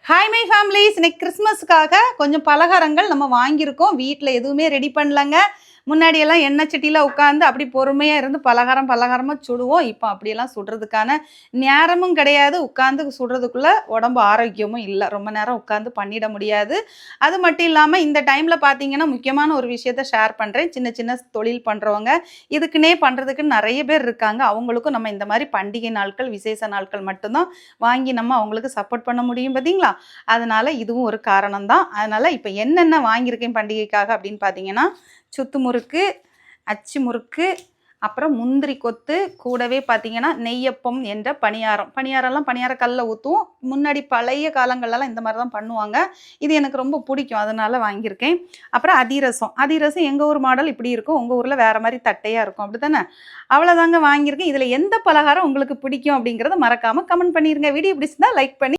Hi my families, இன்னைக்கு கிறிஸ்மஸ்க்காக கொஞ்சம் பலகாரங்கள் நம்ம வாங்கியிருக்கோம். வீட்டில் எதுவுமே ரெடி பண்ணலங்க. முன்னாடியெல்லாம் எண்ணெய் சட்டியில் உட்காந்து அப்படி பொறுமையாக இருந்து பலகாரமாக சுடுவோம். இப்போ அப்படியெல்லாம் சுடுறதுக்கான நேரமும் கிடையாது. உட்காந்து சுடுறதுக்குள்ளே உடம்பு ஆரோக்கியமும் இல்லை. ரொம்ப நேரம் உட்காந்து பண்ணிட முடியாது. அது மட்டும் இல்லாமல் இந்த டைமில் பார்த்தீங்கன்னா முக்கியமான ஒரு விஷயத்த ஷேர் பண்ணுறேன். சின்ன சின்ன தொழில் பண்ணுறவங்க இதுக்குன்னே பண்ணுறதுக்கு நிறைய பேர் இருக்காங்க. அவங்களுக்கும் நம்ம இந்த மாதிரி பண்டிகை நாட்கள், விசேஷ நாட்கள் மட்டும்தான் வாங்கி நம்ம அவங்களுக்கு சப்போர்ட் பண்ண முடியும் பார்த்தீங்களா? அதனால் இதுவும் ஒரு காரணம் தான். அதனால் இப்போ என்னென்ன வாங்கியிருக்கேன் பண்டிகைக்காக அப்படின்னு பார்த்தீங்கன்னா, சுத்து முறுக்கு, அச்சு முறுக்கு, அப்புறம் முந்திரி கொத்து, கூடவே பார்த்தீங்கன்னா நெய்யப்பம் என்ற பணியாரம்லாம் பணியார கல்ல ஊற்றுவோம். முன்னாடி பழைய காலங்கள்லாம் இந்த மாதிரி தான் பண்ணுவாங்க. இது எனக்கு ரொம்ப பிடிக்கும், அதனால் வாங்கியிருக்கேன். அப்புறம் அதிரசம் எங்கள் ஊர் மாடல் இப்படி இருக்கும், உங்கள் ஊரில் வேறு மாதிரி தட்டையாக இருக்கும், அப்படி தானே? அவ்வளோதாங்க வாங்கியிருக்கேன். இதில் எந்த பலகாரம் உங்களுக்கு பிடிக்கும் அப்படிங்கிறத மறக்காமல் கமெண்ட் பண்ணிடுங்க. வீடியோ பிடிச்சிருந்தா லைக் பண்ணி